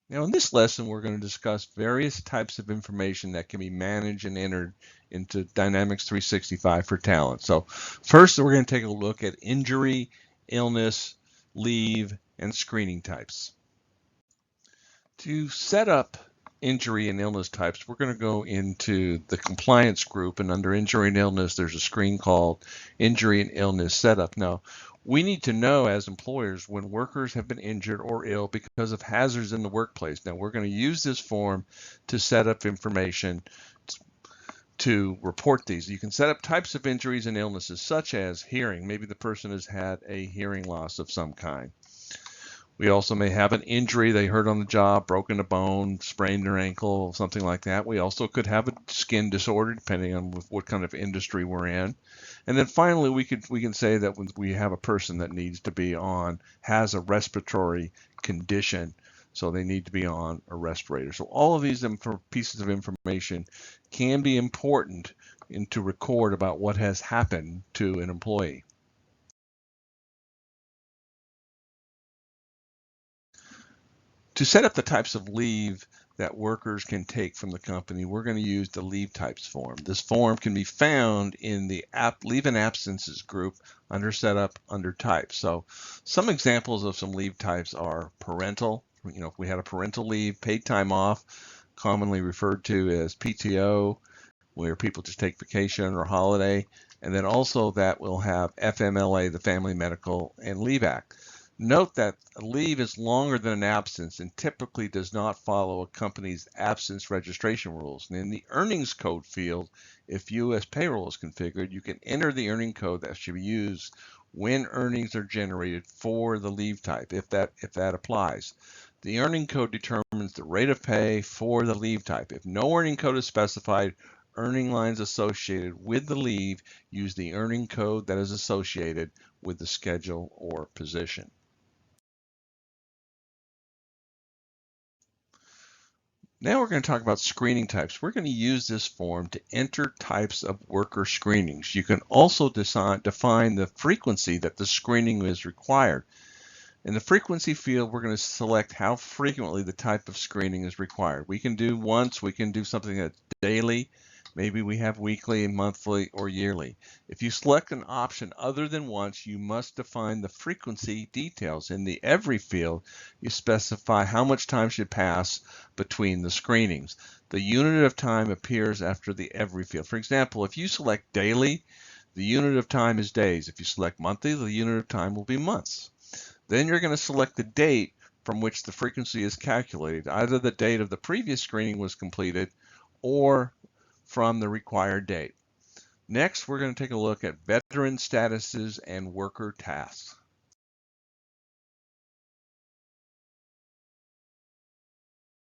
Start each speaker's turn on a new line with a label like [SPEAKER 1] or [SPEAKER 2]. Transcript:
[SPEAKER 1] Now in this lesson, we're going to discuss various types of information that can be managed and entered into Dynamics 365 for talent. So first, we're going to take a look at injury, illness, leave, and screening types. To set up injury and illness types, we're going to go into the compliance group, and under injury and illness, there's a screen called injury and illness setup. Now, we need to know as employers when workers have been injured or ill because of hazards in the workplace. Now, we're going to use this form to set up information to report these. You can set up types of injuries and illnesses such as hearing. Maybe the person has had a hearing loss of some kind. We also may have an injury they hurt on the job, broken a bone, sprained their ankle, something like that. We also could have a skin disorder, depending on what kind of industry we're in. And then finally, we can say that when we have a person that needs to be on, has a respiratory condition, so they need to be on a respirator. So all of these pieces of information can be important to record about what has happened to an employee. To set up the types of leave that workers can take from the company, we're going to use the leave types form. This form can be found in the leave and absences group under setup under types. So some examples of some leave types are parental. If we had a parental leave, paid time off, commonly referred to as PTO, where people just take vacation or holiday. And then also that we'll have FMLA, the Family Medical and Leave Act. Note that a leave is longer than an absence and typically does not follow a company's absence registration rules. And in the earnings code field, if U.S. payroll is configured, you can enter the earning code that should be used when earnings are generated for the leave type, if that applies. The earning code determines the rate of pay for the leave type. If no earning code is specified, earning lines associated with the leave use the earning code that is associated with the schedule or position. Now we're going to talk about screening types. We're going to use this form to enter types of worker screenings. You can also define the frequency that the screening is required. In the frequency field, we're going to select how frequently the type of screening is required. We can do once, we can do something that's daily, maybe we have weekly, monthly, or yearly. If you select an option other than once, you must define the frequency details. In the every field, you specify how much time should pass between the screenings. The unit of time appears after the every field. For example, if you select daily, the unit of time is days. If you select monthly, the unit of time will be months. Then you're going to select the date from which the frequency is calculated, either the date of the previous screening was completed or from the required date. Next, we're going to take a look at veteran statuses and worker tasks.